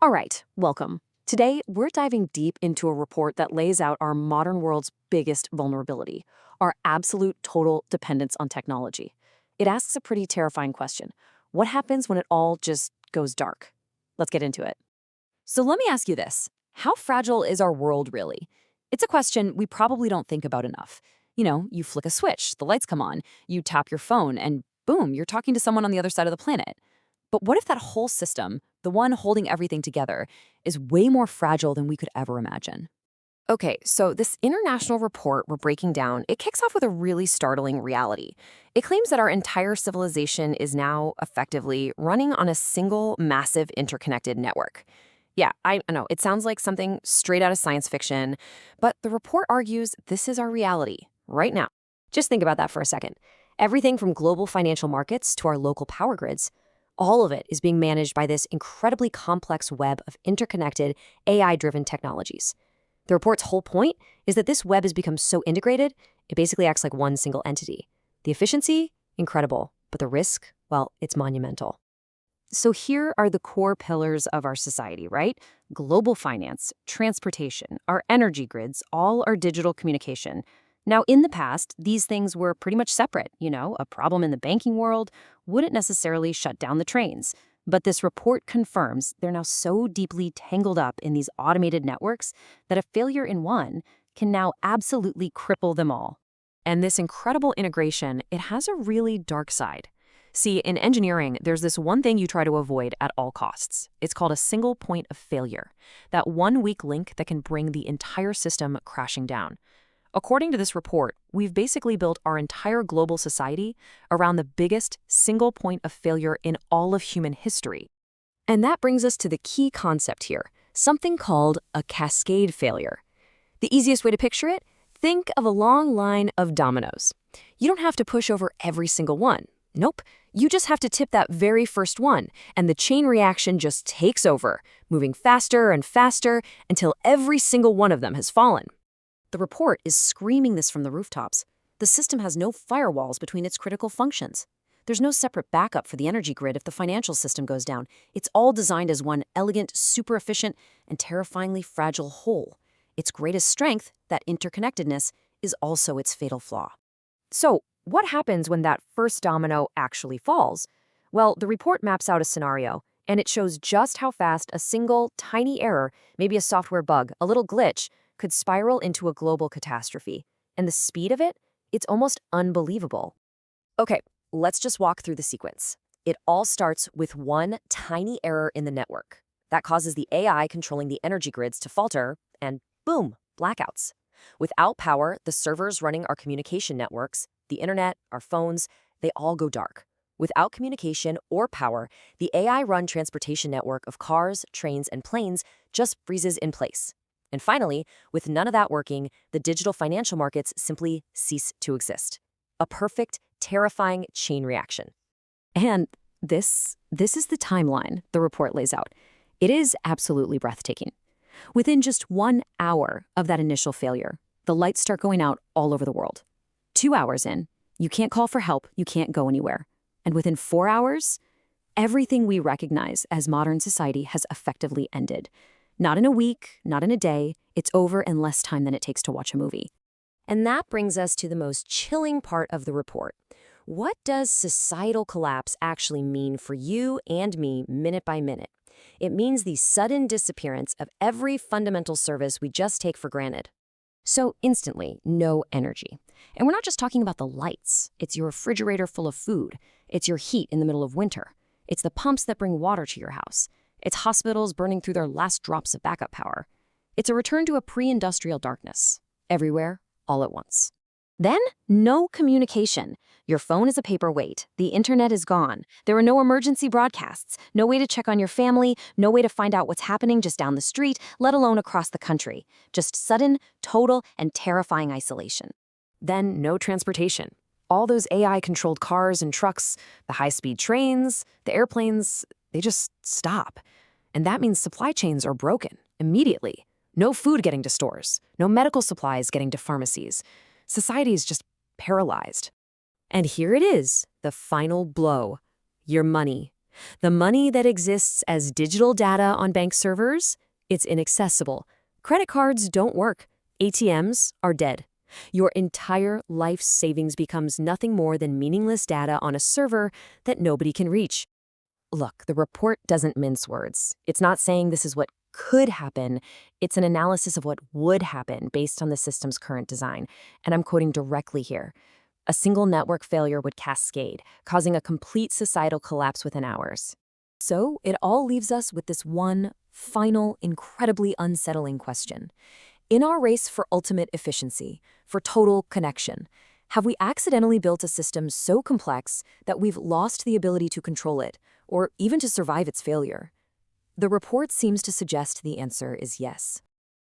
All right, welcome. Today, we're diving deep into a report that lays out our modern world's biggest vulnerability, our absolute total dependence on technology. It asks a pretty terrifying question. What happens when it all just goes dark? Let's get into it. So let me ask you this. How fragile is our world really? It's a question we probably don't think about enough. You flick a switch, the lights come on, you tap your phone, and boom, you're talking to someone on the other side of the planet. But what if that whole system, the one holding everything together, is way more fragile than we could ever imagine? Okay, so this international report we're breaking down, it kicks off with a really startling reality. It claims that our entire civilization is now effectively running on a single massive interconnected network. Yeah, I know, it sounds like something straight out of science fiction, but the report argues this is our reality right now. Just think about that for a second. Everything from global financial markets to our local power grids, all of it is being managed by this incredibly complex web of interconnected, AI-driven technologies. The report's whole point is that this web has become so integrated, it basically acts like one single entity. The efficiency? Incredible. But the risk? Well, it's monumental. So here are the core pillars of our society, right? Global finance, transportation, our energy grids, all our digital communication. Now, in the past, these things were pretty much separate. A problem in the banking world wouldn't necessarily shut down the trains. But this report confirms they're now so deeply tangled up in these automated networks that a failure in one can now absolutely cripple them all. And this incredible integration, it has a really dark side. See, in engineering, there's this one thing you try to avoid at all costs. It's called a single point of failure, that one weak link that can bring the entire system crashing down. According to this report, we've basically built our entire global society around the biggest single point of failure in all of human history. And that brings us to the key concept here, something called a cascade failure. The easiest way to picture it? Think of a long line of dominoes. You don't have to push over every single one. Nope. You just have to tip that very first one, and the chain reaction just takes over, moving faster and faster until every single one of them has fallen. The report is screaming this from the rooftops. The system has no firewalls between its critical functions. There's no separate backup for the energy grid if the financial system goes down. It's all designed as one elegant, super efficient, and terrifyingly fragile whole. Its greatest strength, that interconnectedness, is also its fatal flaw. So, what happens when that first domino actually falls? Well, the report maps out a scenario, and it shows just how fast a single, tiny error, maybe a software bug, a little glitch, could spiral into a global catastrophe. And the speed of it, it's almost unbelievable. Okay, let's just walk through the sequence. It all starts with one tiny error in the network. That causes the AI controlling the energy grids to falter, and boom, blackouts. Without power, the servers running our communication networks, the internet, our phones, they all go dark. Without communication or power, the AI-run transportation network of cars, trains, and planes just freezes in place. And finally, with none of that working, the digital financial markets simply cease to exist. A perfect, terrifying chain reaction. And this is the timeline the report lays out. It is absolutely breathtaking. Within just 1 hour of that initial failure, the lights start going out all over the world. 2 hours in, you can't call for help, you can't go anywhere. And within 4 hours, everything we recognize as modern society has effectively ended. Not in a week, not in a day, it's over in less time than it takes to watch a movie. And that brings us to the most chilling part of the report. What does societal collapse actually mean for you and me minute by minute? It means the sudden disappearance of every fundamental service we just take for granted. So instantly, no energy. And we're not just talking about the lights. It's your refrigerator full of food. It's your heat in the middle of winter. It's the pumps that bring water to your house. It's hospitals burning through their last drops of backup power. It's a return to a pre-industrial darkness. Everywhere, all at once. Then, no communication. Your phone is a paperweight. The internet is gone. There are no emergency broadcasts, no way to check on your family, no way to find out what's happening just down the street, let alone across the country. Just sudden, total, and terrifying isolation. Then, no transportation. All those AI-controlled cars and trucks, the high-speed trains, the airplanes, they just stop. And that means supply chains are broken immediately. No food getting to stores, no medical supplies getting to pharmacies. Society is just paralyzed. And here it is, the final blow. Your money. The money that exists as digital data on bank servers, it's inaccessible. Credit cards don't work. ATMs are dead. Your entire life savings becomes nothing more than meaningless data on a server that nobody can reach. Look, the report doesn't mince words. It's not saying this is what could happen. It's an analysis of what would happen based on the system's current design. And I'm quoting directly here. A single network failure would cascade, causing a complete societal collapse within hours. So it all leaves us with this one final, incredibly unsettling question. In our race for ultimate efficiency, for total connection, have we accidentally built a system so complex that we've lost the ability to control it, or even to survive its failure? The report seems to suggest the answer is yes.